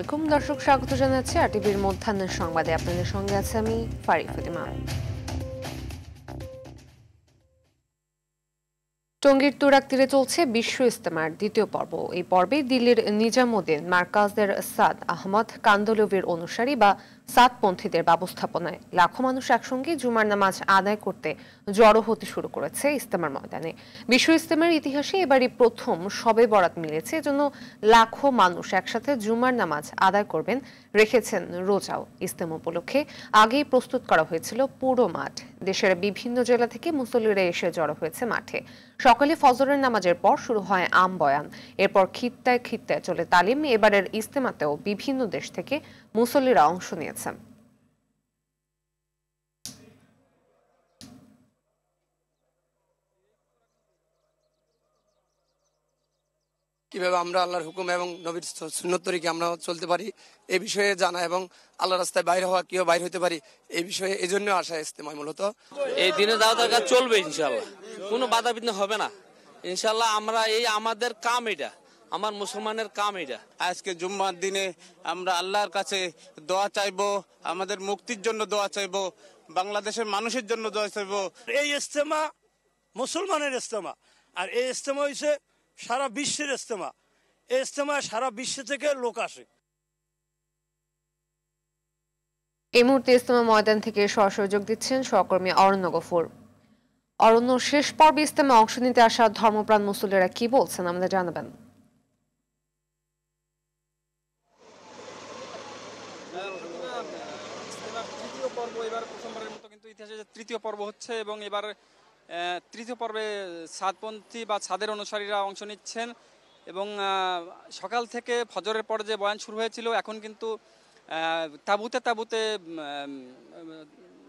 আলাইকুম দর্শক, স্বাগত জানাচ্ছি আরটিভির মধ্যাহ্নের সংবাদে। আপনাদের সঙ্গে আছে আমি ফারি ফাতিমা। টঙ্গীর তুরাগ তীরে চলছে বিশ্ব ইজতেমার দ্বিতীয় পর্ব। এই পর্বে দিল্লির নিজামুদ্দিন মার্কাজের সাদ আহমদ কান্দলভির অনুসারী বা সাদপন্থীদের ব্যবস্থাপনায় লাখো মানুষ একসঙ্গে জুমার নামাজ আদায় করতে জড়ো হতে শুরু করেছে ইজতেমার ময়দানে। বিশ্ব ইজতেমার ইতিহাসে এবারই প্রথম শবে বরাত মিলেছে, এজন্য লাখো মানুষ একসাথে জুমার নামাজ আদায় করবেন, রেখেছেন রোজাও। ইজতেমা উপলক্ষে আগেই প্রস্তুত করা হয়েছিল পুরো মাঠ। দেশের বিভিন্ন জেলা থেকে মুসল্লিরা এসে জড়ো হয়েছে মাঠে। সকালে ফজরের নামাজের পর শুরু হয় আম বয়ান, এরপর খিত্তায় খিত্তায় চলে তালিম। এবারের ইজতেমাতেও বিভিন্ন দেশ থেকে মুসল্লিরা অংশ নিয়েছেন। কিভাবে আমরা আল্লাহর হুকুম এবং নবীর সুন্নত তরিকে আমরা চলতে পারি এই বিষয়ে জানা এবং আল্লাহ রাস্তায় বাইরে হওয়া কিভাবে বাইরে হতে পারি এই বিষয়ে এই জন্য আসা ইজতেমা। মূলত এই দিনে দাওয়াতের কাজ চলবে ইনশাআল্লাহ, কোনো বাধা বিঘ্ন হবে না ইনশাআল্লাহ। আমরা এই আমাদের কাম, এটা আমার মুসলমানের কাম। এটা আজকে জুম্মার দিনে আমরা আল্লাহর কাছে দোয়া চাইবো, আমাদের মুক্তির জন্য দোয়া চাইবো, বাংলাদেশের মানুষের জন্য দোয়া চাইবো। এই ইজতেমা মুসলমানের ইজতেমা, আর এই ইজতেমা হইছে সারা বিশ্বের ইজতেমা। এই ইজতেমা সারা বিশ্ব থেকে লোক আসে। এই মুহূর্তে ইজতেমা ময়দান থেকে সরাসরি যোগ দিচ্ছেন সহকর্মী অরণ্য গফুর। অরণ্য, শেষ পর্বে ইজতেমা অংশ নিতে আসা ধর্মপ্রাণ মুসল্লিরা কি বলছেন আমাদের জানাবেন। তৃতীয় পর্ব এবার প্রথমবারের মতো কিন্তু ইতিহাসে তৃতীয় পর্ব হচ্ছে, এবং এবার তৃতীয় পর্বে সাদপন্থী বা সাদের অনুসারীরা অংশ নিচ্ছেন। এবং সকাল থেকে ফজরের পর যে বয়ান শুরু হয়েছিল, এখন কিন্তু তাঁবুতে তাঁবুতে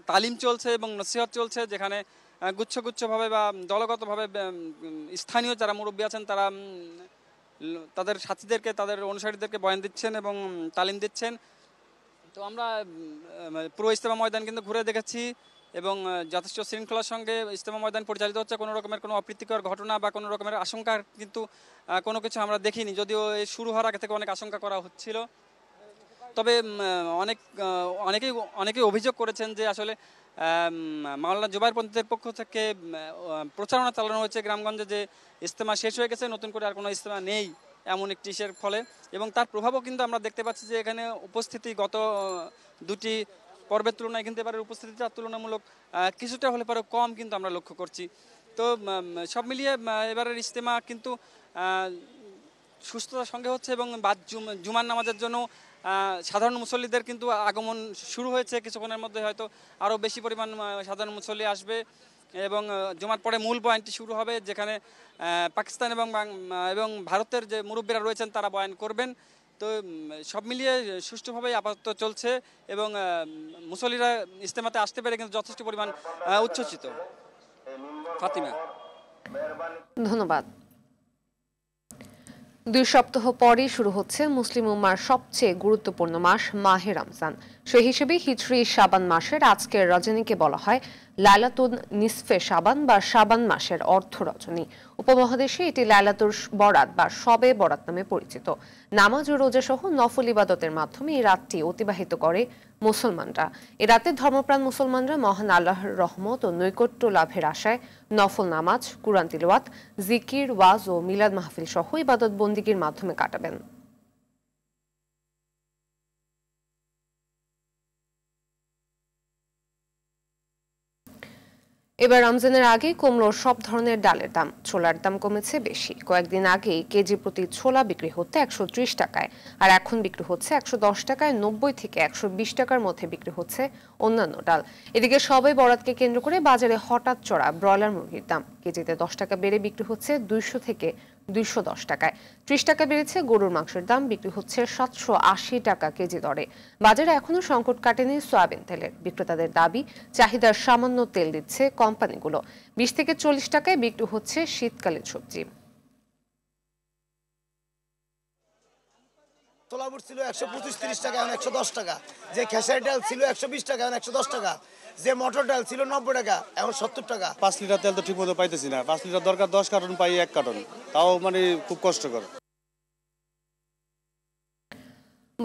তালিম চলছে এবং নসিহত চলছে, যেখানে গুচ্ছগুচ্ছভাবে বা দলগতভাবে স্থানীয় যারা মুরব্বী আছেন তারা তাদের সাথীদেরকে, তাদের অনুসারীদেরকে বয়ান দিচ্ছেন এবং তালিম দিচ্ছেন। তো আমরা পুরো ইজতেমা ময়দান কিন্তু ঘুরে দেখেছি এবং যথেষ্ট শৃঙ্খলার সঙ্গে ইজতেমা ময়দান পরিচালিত হচ্ছে। কোনো রকমের কোনো অপ্রীতিকর ঘটনা বা কোনো রকমের আশঙ্কা কিন্তু কোনো কিছু আমরা দেখিনি, যদিও এই শুরু হওয়ার আগে থেকে অনেক আশঙ্কা করা হচ্ছিল। তবে অনেকেই অভিযোগ করেছেন যে আসলে মাওলানা জুবাইরপন্থীদের পক্ষ থেকে প্রচারণা চালানো হয়েছে গ্রামগঞ্জে, যে ইজতেমা শেষ হয়ে গেছে, নতুন করে আর কোনো ইজতেমা নেই, এমন একটি ইসের ফলে। এবং তার প্রভাবও কিন্তু আমরা দেখতে পাচ্ছি যে এখানে উপস্থিতি গত দুটি পর্বের তুলনায় কিন্তু এবারের উপস্থিতিটা তুলনামূলক কিছুটা হলে পরে কম কিন্তু আমরা লক্ষ্য করছি। তো সব মিলিয়ে এবারের ইজতেমা কিন্তু সুস্থতার সঙ্গে হচ্ছে এবং জুমার নামাজের জন্য সাধারণ মুসল্লিদের কিন্তু আগমন শুরু হয়েছে। কিছুক্ষণের মধ্যে হয়তো আরও বেশি পরিমাণ সাধারণ মুসল্লি আসবে এবং জুমার পরে মূল বয়ানটি শুরু হবে, যেখানে পাকিস্তান এবং ভারতের যে মুরব্বীরা রয়েছেন তারা বয়ান করবেন। তো সব মিলিয়ে সুষ্ঠুভাবেই আপাতত চলছে এবং মুসল্লিরা ইজতেমাতে আসতে পেরে কিন্তু যথেষ্ট পরিমাণ উচ্ছ্বসিত। ফাতিমা, ধন্যবাদ। 2 সপ্তাহ পরই শুরু হচ্ছে মুসলিম উম্মার সবচেয়ে গুরুত্বপূর্ণ মাস মাহে রমজান। সেই হিসেবে হিজরি শাবান মাসের আজকের রজনীকে বলা হয় লাইলাতুন নিসফে শাবান বা শাবান মাসের অর্ধ রজনী। উপমহাদেশে এটি লাইলাতুল বরাত বা শবে বরাত নামে পরিচিত। নামাজ ও রোজা সহ নফল ইবাদতের মাধ্যমে এই রাতটি অতিবাহিত করে মুসলমানরা। এ রাতে ধর্মপ্রাণ মুসলমানরা মহান আল্লাহর রহমত ও নৈকট্য লাভের আশায় নফল নামাজ, কুরআন তিলাওয়াত, জিকির, ওয়াজ ও মিলাদ মাহফিল সহ ইবাদত বন্দিগির মাধ্যমে কাটাবেন। এবার রমজানের আগে কমলো সব ধরনের ডালের দাম। ছোলার দাম কমেছে বেশি। কয়েকদিন আগে কেজি প্রতি ছোলা বিক্রি হতে 130 টাকায়, আর এখন বিক্রি হচ্ছে 110 টাকায়। 90 থেকে 120 টাকার মধ্যে বিক্রি হচ্ছে অন্যান্য ডাল। এদিকে সবে বরাতকে কেন্দ্র করে বাজারে হঠাৎ চড়া ব্রয়লার মুরগির দাম। কেজিতে 10 টাকা বেড়ে বিক্রি হচ্ছে 200 থেকে 210 টাকায়। 30 টাকা বেড়েছে গরুর মাংসের দাম, বিক্রি হচ্ছে 780 টাকা কেজি দরে। বাজারে এখনো সংকট কাটেনি সয়াবিন তেলের। বিক্রেতাদের দাবি, চাহিদার সামান্য তেল দিচ্ছে কোম্পানিগুলো। 20 থেকে 40 টাকায় বিক্রি হচ্ছে শীতকালীন সবজি। তোলা বুট ছিল 125-30 টাকা, এখন 110 টাকা। যে খেসারি ডাল ছিল 120 টাকা, এখন 110 টাকা। যে মটর ডাল ছিল 90 টাকা, এখন 70 টাকা। 5 লিটার তেল তো ঠিক মতো পাইতেছি না। 5 লিটার দরকার, 10 কার্টন পাই 1 কার্টন, তাও মানে খুব কষ্টকর।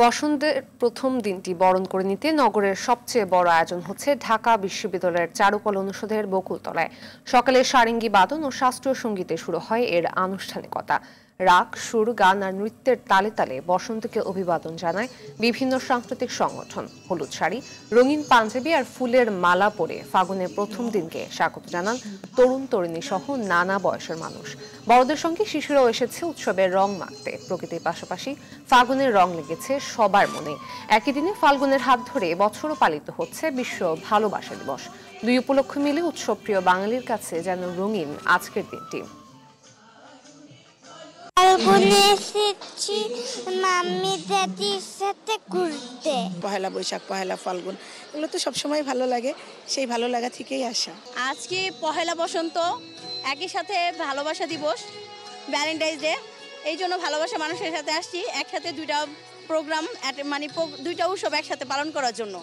বসন্তের প্রথম দিনটি বরণ করে নিতে নগরের সবচেয়ে বড় আয়োজন হচ্ছে ঢাকা বিশ্ববিদ্যালয়ের চারুকলা অনুষদের বকুলতলায়। সকালে সারেঙ্গি বাদন ও শাস্ত্রীয় সঙ্গীতে শুরু হয় এর আনুষ্ঠানিকতা। রাগ, সুর, গান আর নৃত্যের তালে তালে বসন্তকে অভিবাদন জানায় বিভিন্ন সাংস্কৃতিক সংগঠন। হলুদ শাড়ি, রঙিন পাঞ্জাবি আর ফুলের মালা পরে ফাগুনের প্রথম দিনকে স্বাগত জানান তরুণ তরুণী সহ নানা বয়সের মানুষ। বড়দের সঙ্গে শিশুরাও এসেছে উৎসবের রং মাখতে। প্রকৃতির পাশাপাশি ফাগুনের রং লেগেছে সবার মনে। একই দিনে ফাল্গুনের হাত ধরে বছরও পালিত হচ্ছে বিশ্ব ভালোবাসা দিবস। দুই উপলক্ষ মিলে উৎসবপ্রিয় বাঙালির কাছে যেন রঙিন আজকের দিনটি। ফাল্গুনে এসেছি মাম্মি দাদির সাথে ঘুরতে। পহেলা বৈশাখ, পহেলা ফাল্গুন এগুলো তো সবসময় ভালো লাগে, সেই ভালো লাগা থেকেই আসা। আজকে পহেলা বসন্ত, একই সাথে ভালোবাসা দিবস, ভ্যালেন্টাইন্স ডে, এই জন্য ভালোবাসা মানুষের সাথে আসছি একসাথে দুইটা প্রোগ্রাম মানে দুইটা উৎসব একসাথে পালন করার জন্য।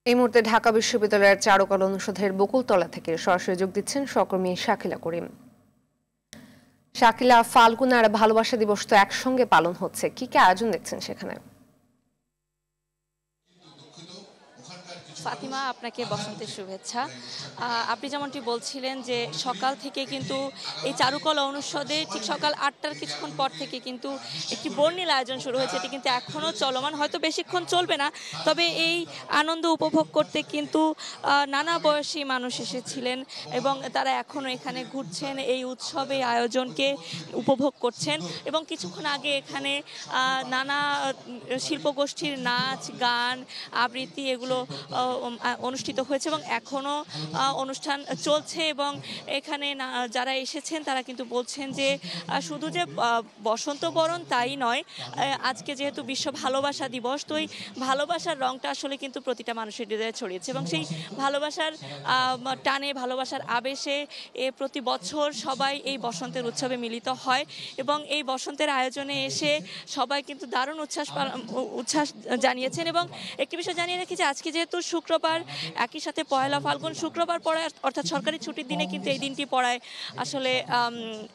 এই মুহূর্তে ঢাকা বিশ্ববিদ্যালয়ের চারুকলা অনুষদের বকুলতলা থেকে সরাসরি যোগ দিচ্ছেন সহকর্মী শাকিলা করিম। শাকিলা, ফাল্গুন আর ভালোবাসা দিবস তো একসঙ্গে পালন হচ্ছে, কি কি আয়োজন দেখছেন সেখানে? ফাতিমা, আপনাকে বসন্তের শুভেচ্ছা। আপনি যেমনটি বলছিলেন যে সকাল থেকে কিন্তু এই চারুকলা অনুষদে ঠিক সকাল 8টার কিছুক্ষণ পর থেকে কিন্তু একটি বর্ণিল আয়োজন শুরু হয়েছে। এটি কিন্তু এখনও চলমান, হয়তো বেশিক্ষণ চলবে না, তবে এই আনন্দ উপভোগ করতে কিন্তু নানা বয়সী মানুষ এসেছিলেন এবং তারা এখনও এখানে ঘুরছেন, এই উৎসবে আয়োজনকে উপভোগ করছেন। এবং কিছুক্ষণ আগে এখানে নানা শিল্পগোষ্ঠীর নাচ, গান, আবৃত্তি এগুলো অনুষ্ঠিত হয়েছে এবং এখনও অনুষ্ঠান চলছে। এবং এখানে যারা এসেছেন তারা কিন্তু বলছেন যে শুধু যে বসন্ত বরণ তাই নয়, আজকে যেহেতু বিশ্ব ভালোবাসা দিবস, তো এই ভালোবাসার রংটা আসলে কিন্তু প্রতিটা মানুষের হৃদয়ে ছড়িয়েছে এবং সেই ভালোবাসার টানে, ভালোবাসার আবেশে প্রতি বছর সবাই এই বসন্তের উৎসবে মিলিত হয় এবং এই বসন্তের আয়োজনে এসে সবাই কিন্তু দারুণ উচ্ছ্বাস জানিয়েছেন। এবং একটি বিষয় জানিয়ে রাখি যে আজকে যেহেতু শুক্রবার, একই সাথে পয়লা ফাল্গুন, শুক্রবার পড়ায় অর্থাৎ সরকারি ছুটির দিনে কিন্তু এই দিনটি পড়ায় আসলে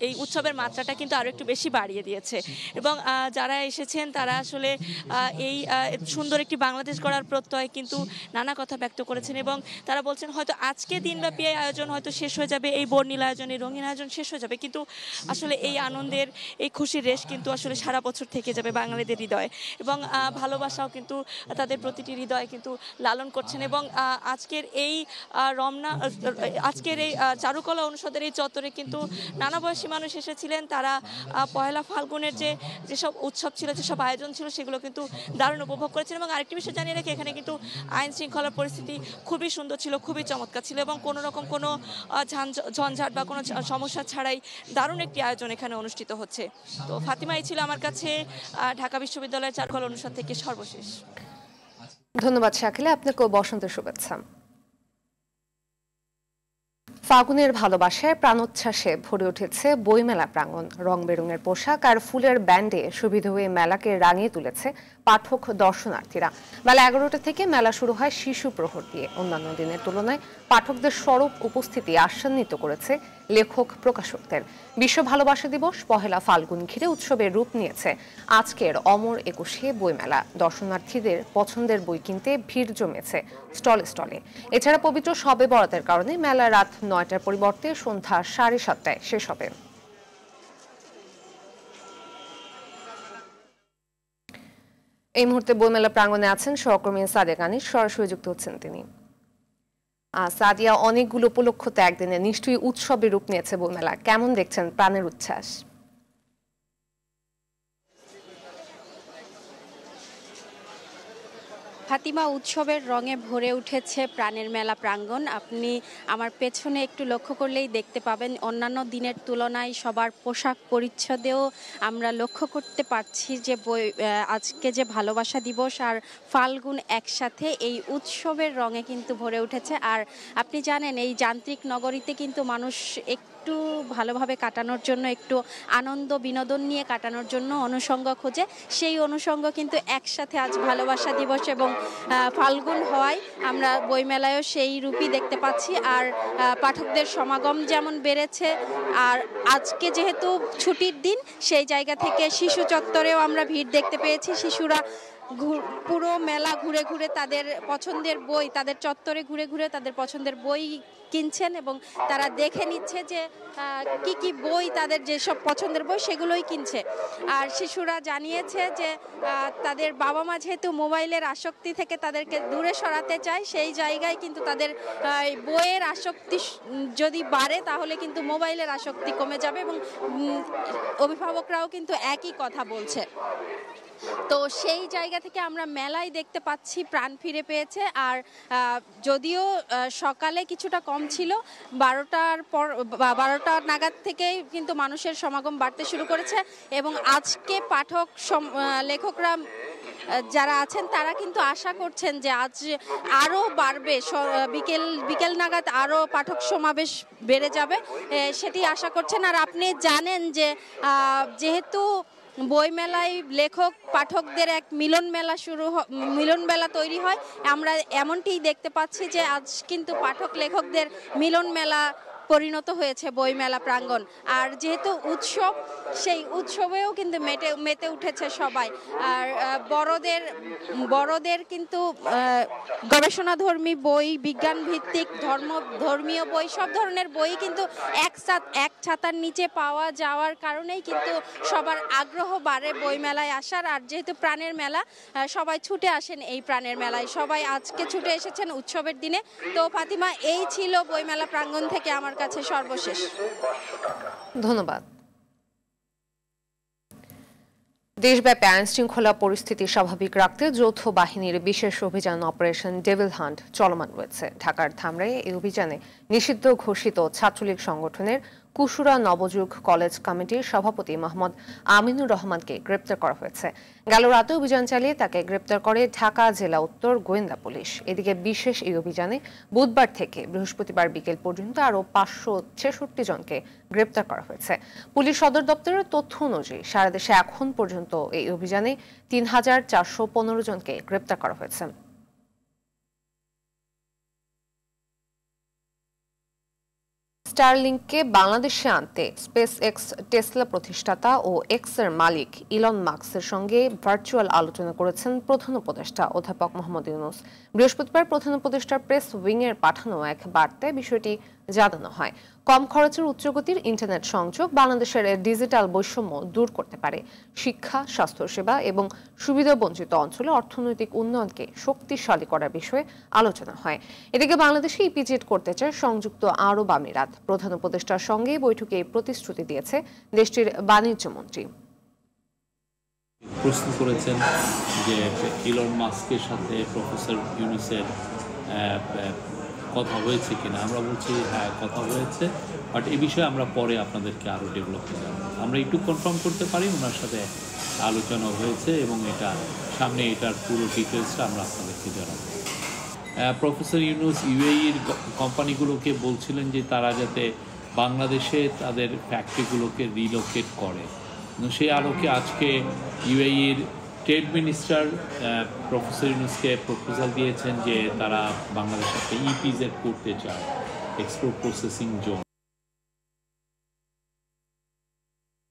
এই উৎসবের মাত্রাটা কিন্তু আরও একটু বেশি বাড়িয়ে দিয়েছে। এবং যারা এসেছেন তারা আসলে এই সুন্দর একটি বাংলাদেশ গড়ার প্রত্যয় কিন্তু নানা কথা ব্যক্ত করেছেন এবং তারা বলছেন হয়তো আজকে দিনব্যাপী এই আয়োজন হয়তো শেষ হয়ে যাবে, এই বর্ণিল আয়োজন, এই রঙিন আয়োজন শেষ হয়ে যাবে, কিন্তু আসলে এই আনন্দের, এই খুশির রেশ কিন্তু আসলে সারা বছর থেকে যাবে বাঙালিদের হৃদয়ে এবং ভালোবাসাও কিন্তু তাদের প্রতিটি হৃদয়ে কিন্তু লালন করছেন। এবং আজকের এই আজকের এই চারুকলা অনুষদের এই চত্বরে কিন্তু নানা বয়সী মানুষ এসেছিলেন। তারা পয়লা ফাল্গুনের যেসব উৎসব ছিল, যেসব আয়োজন ছিল সেগুলো কিন্তু দারুণ উপভোগ করেছেন। এবং আরেকটি বিষয় জানিয়ে রাখি, এখানে কিন্তু আইন শৃঙ্খলার পরিস্থিতি খুবই সুন্দর ছিল, খুবই চমৎকার ছিল এবং কোনো রকম কোনো ঝঞ্ঝাট বা কোনো সমস্যা ছাড়াই দারুণ একটি আয়োজন এখানে অনুষ্ঠিত হচ্ছে। তো ফাতিমা, এই ছিল আমার কাছে ঢাকা বিশ্ববিদ্যালয়ের চারুকলা অনুষদ থেকে সর্বশেষ। ধন্যবাদ শাকিলা, আপনাকেও বসন্তের শুভেচ্ছা। ফাগুনের ভালোবাসায় প্রাণোচ্ছ্বাসে ভরে উঠেছে বইমেলা প্রাঙ্গণ। রং বেরঙের পোশাক আর ফুলের ব্যান্ডে শোভিত হয়ে মেলাকে রাঙিয়ে তুলেছে পাঠক দর্শনার্থীরা। বেলা 11টা থেকে মেলা শুরু হয় শিশু প্রহর দিয়ে। অন্যান্য দিনের তুলনায় পাঠকদের সরব উপস্থিতি আশান্বিত করেছে লেখক প্রকাশকদের। বিশ্ব ভালোবাসা দিবস, পহেলা ফাল্গুন ঘিরে উৎসবের রূপ নিয়েছে আজকের অমর 21শে বইমেলা। দর্শনার্থীদের পছন্দের বই কিনতে ভিড় জমেছে স্টলে স্টলে। এছাড়া পবিত্র শবে বরাতের কারণে মেলা রাত 9টার পরিবর্তে সন্ধ্যা 7:30টায় শেষ হবে। এই মুহূর্তে বইমেলা প্রাঙ্গণে আছেন সহকর্মী সাদিয়া কানিজ, সরাসরি যুক্ত হচ্ছেন তিনি। সাদিয়া, অনেকগুলো উপলক্ষতে একদিনে নিশ্চয়ই উৎসবের রূপ নিয়েছে বইমেলা, কেমন দেখছেন প্রাণের উচ্ছ্বাস? ফাতিমা, উৎসবের রঙে ভরে উঠেছে প্রাণের মেলা প্রাঙ্গণ। আপনি আমার পেছনে একটু লক্ষ্য করলেই দেখতে পাবেন অন্যান্য দিনের তুলনায় সবার পোশাক পরিচ্ছদেও আমরা লক্ষ্য করতে পারছি যে আজকে যে ভালোবাসা দিবস আর ফাল্গুন একসাথে এই উৎসবের রঙে কিন্তু ভরে উঠেছে। আর আপনি জানেন এই যান্ত্রিক নগরীতে কিন্তু মানুষ একটু একটু ভালোভাবে কাটানোর জন্য, একটু আনন্দ বিনোদন নিয়ে কাটানোর জন্য অনুষঙ্গ খোঁজে। সেই অনুষঙ্গ কিন্তু একসাথে আজ ভালোবাসা দিবস এবং ফাল্গুন হওয়ায় আমরা বইমেলায়ও সেই রূপই দেখতে পাচ্ছি। আর পাঠকদের সমাগম যেমন বেড়েছে, আর আজকে যেহেতু ছুটির দিন সেই জায়গা থেকে শিশু চত্বরেও আমরা ভিড় দেখতে পেয়েছি। শিশুরা পুরো মেলা ঘুরে ঘুরে তাদের পছন্দের বই, তাদের চত্বরে ঘুরে ঘুরে তাদের পছন্দের বই কিনছেন এবং তারা দেখে নিচ্ছে যে কি কি বই, তাদের যেসব পছন্দের বই সেগুলোই কিনছে। আর শিশুরা জানিয়েছে যে তাদের বাবা মা যেহেতু মোবাইলের আসক্তি থেকে তাদেরকে দূরে সরাতে চায়, সেই জায়গায় কিন্তু তাদের বইয়ের আসক্তি যদি বাড়ে তাহলে কিন্তু মোবাইলের আসক্তি কমে যাবে এবং অভিভাবকরাও কিন্তু একই কথা বলছে। তো সেই জায়গা থেকে আমরা মেলায় দেখতে পাচ্ছি প্রাণ ফিরে পেয়েছে। আর যদিও সকালে কিছুটা কম ছিল, 12টা নাগাদ থেকেই কিন্তু মানুষের সমাগম বাড়তে শুরু করেছে এবং আজকে পাঠক লেখকরা যারা আছেন তারা কিন্তু আশা করছেন যে আজ আরও বাড়বে, বিকেল নাগাদ আরও পাঠক সমাবেশ বেড়ে যাবে, সেটি আশা করছেন। আর আপনি জানেন যে যেহেতু বইমেলায় লেখক পাঠকদের এক মিলন মেলা তৈরি হয়, আমরা এমনটিই দেখতে পাচ্ছি যে আজ কিন্তু পাঠক লেখকদের মিলন মেলা পরিণত হয়েছে বইমেলা প্রাঙ্গণ। আর যেহেতু উৎসব, সেই উৎসবেও কিন্তু মেতে উঠেছে সবাই। আর বড়দের কিন্তু গবেষণাধর্মী বই, বিজ্ঞান ভিত্তিক ধর্মীয় বই, সব ধরনের বই কিন্তু এক ছাতার নিচে পাওয়া যাওয়ার কারণেই কিন্তু সবার আগ্রহ বাড়ে বইমেলায় আসার। আর যেহেতু প্রাণের মেলা, সবাই ছুটে আসেন এই প্রাণের মেলায়, সবাই আজকে ছুটে এসেছেন উৎসবের দিনে। তো ফাতিমা, এই ছিল বইমেলা প্রাঙ্গণ থেকে আমার কাছে সর্বশেষ। ধন্যবাদ। দেশব্যাপী আইন শৃঙ্খলা পরিস্থিতি স্বাভাবিক রাখতে যৌথ বাহিনীর বিশেষ অভিযান অপারেশন ডেভিল হান্ট চলমান রয়েছে। ঢাকার ধামরাইয়ে এই অভিযানে নিষিদ্ধ ঘোষিত ছাত্রলীগ সংগঠনের কুশুরা নবযুগ কলেজ কমিটির সভাপতি মোহাম্মদ আমিনুর রহমানকে গ্রেপ্তার করা হয়েছে। গেল রাতে অভিযান চালিয়ে তাকে গ্রেপ্তার করে ঢাকা জেলা উত্তর গোয়েন্দা পুলিশ। এদিকে বিশেষ এই অভিযানে বুধবার থেকে বৃহস্পতিবার বিকেল পর্যন্ত আরও 566 জনকে গ্রেপ্তার করা হয়েছে। পুলিশ সদর দপ্তরের তথ্য অনুযায়ী সারা দেশে এখন পর্যন্ত এই অভিযানে 3415 জনকে গ্রেপ্তার করা হয়েছে। স্টারলিংককে বাংলাদেশে আনতে স্পেস এক্স টেসলা প্রতিষ্ঠাতা ও এক্সের মালিক ইলন মাস্কের সঙ্গে ভার্চুয়াল আলোচনা করেছেন প্রধান উপদেষ্টা অধ্যাপক মোহাম্মদ ইউনূস। বৃহস্পতিবার প্রধান উপদেষ্টার প্রেস উইংয়ের পাঠানো এক বার্তায় বিষয়টি জানানো হয়। কম খরচের উচ্চগতির ইন্টারনেট সংযোগ বাংলাদেশের ডিজিটাল বৈষম্য দূর করতে পারে, শিক্ষা, স্বাস্থ্যসেবা এবং সুবিধাবঞ্চিত অঞ্চলে অর্থনৈতিক উন্নয়নকে শক্তিশালী করার বিষয়ে আলোচনা হয়। এদিকে বাংলাদেশে ইপিজেড করতে চায় সংযুক্ত আরব আমিরাত। প্রধান উপদেষ্টার সঙ্গে বৈঠকে প্রতিশ্রুতি দিয়েছে দেশটির বাণিজ্য মন্ত্রী। প্রশ্ন করেছেন যে ইলন মাস্কের সাথে প্রফেসর ইউনূসের কথা হয়েছে কিনা। আমরা বলছি হ্যাঁ, কথা হয়েছে, বাট এই বিষয়ে আমরা পরে আপনাদেরকে আরও ডেভেলপ করে জানাবো। আমরা একটু কনফার্ম করতে পারি ওনার সাথে আলোচনা হয়েছে এবং এটা সামনে এটার পুরো ডিটেলসটা আমরা আপনাদেরকে জানাবো। প্রফেসর ইউনূস ইউএইর কোম্পানিগুলোকে বলছিলেন যে তারা যাতে বাংলাদেশে তাদের ফ্যাক্টরিগুলোকে রিলোকেট করে। সেই আলোকে আজকে ইউএইর ট্রেড মিনিস্টার প্রফেসর ইউনূসকে প্রপোজাল দিয়েছেন যে তারা বাংলাদেশের সাথে ইপিজেড করতে চায়, এক্সপোর্ট প্রসেসিং জোন।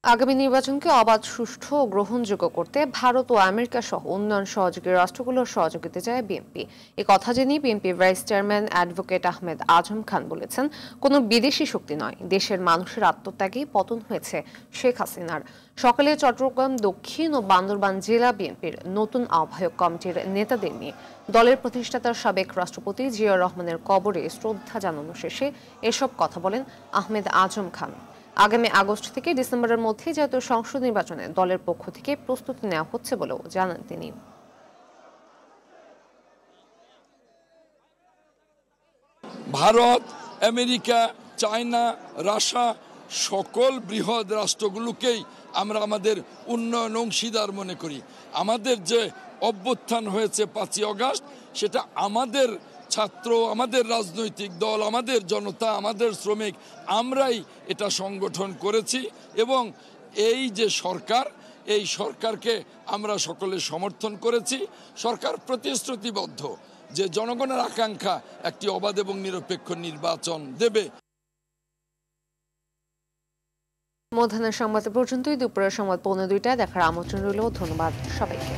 আগামী নির্বাচনকে অবাধ, সুষ্ঠু ও গ্রহণযোগ্য করতে ভারত ও আমেরিকা সহ উন্নয়ন সহযোগী রাষ্ট্রগুলোর সহযোগিতা চায় বিএনপি। এই কথা জেনে BNP vice chairman advocate Ahmed Azam Khan বলেছেন, কোনো বিদেশি শক্তি নয়, দেশের মানুষের আত্মত্যাগেই পতন হয়েছে শেখ হাসিনার। সকালে চট্টগ্রাম দক্ষিণ ও বান্দরবান জেলা বিএনপির নতুন আহ্বায়ক কমিটির নেতাদের নিয়ে দলের প্রতিষ্ঠাতার সাবেক রাষ্ট্রপতি জিয়াউর রহমানের কবরে শ্রদ্ধা জানানো শেষে এসব কথা বলেন আহমেদ আজম খান। আগামী আগস্ট থেকে ডিসেম্বরের মধ্যে জাতীয় সংসদ নির্বাচনে দলের পক্ষ থেকে প্রস্তুতি নেওয়া হচ্ছে বলেও জানান তিনি। ভারত, আমেরিকা, চায়না, রাশিয়া সকল বৃহৎ রাষ্ট্রগুলোকেই আমরা আমাদের উন্নয়ন অংশীদার মনে করি। আমাদের যে অভ্যুত্থান হয়েছে 5ই আগস্ট, সেটা আমাদের ছাত্র, আমাদের রাজনৈতিক দল, আমাদের জনতা, আমাদের শ্রমিক, আমরাই এটা সংগঠন করেছি এবং এই যে সরকার, এই সরকারকে আমরা সকলে সমর্থন করেছি। সরকার প্রতিশ্রুতিবদ্ধ যে জনগণের আকাঙ্ক্ষা একটি অবাধ এবং নিরপেক্ষ নির্বাচন দেবে। মধ্যাহ্নের সংবাদ পর্যন্তই। দুপুরের সংবাদ 2:45 দেখার আমন্ত্রণ রইল। ধন্যবাদ সবাইকে।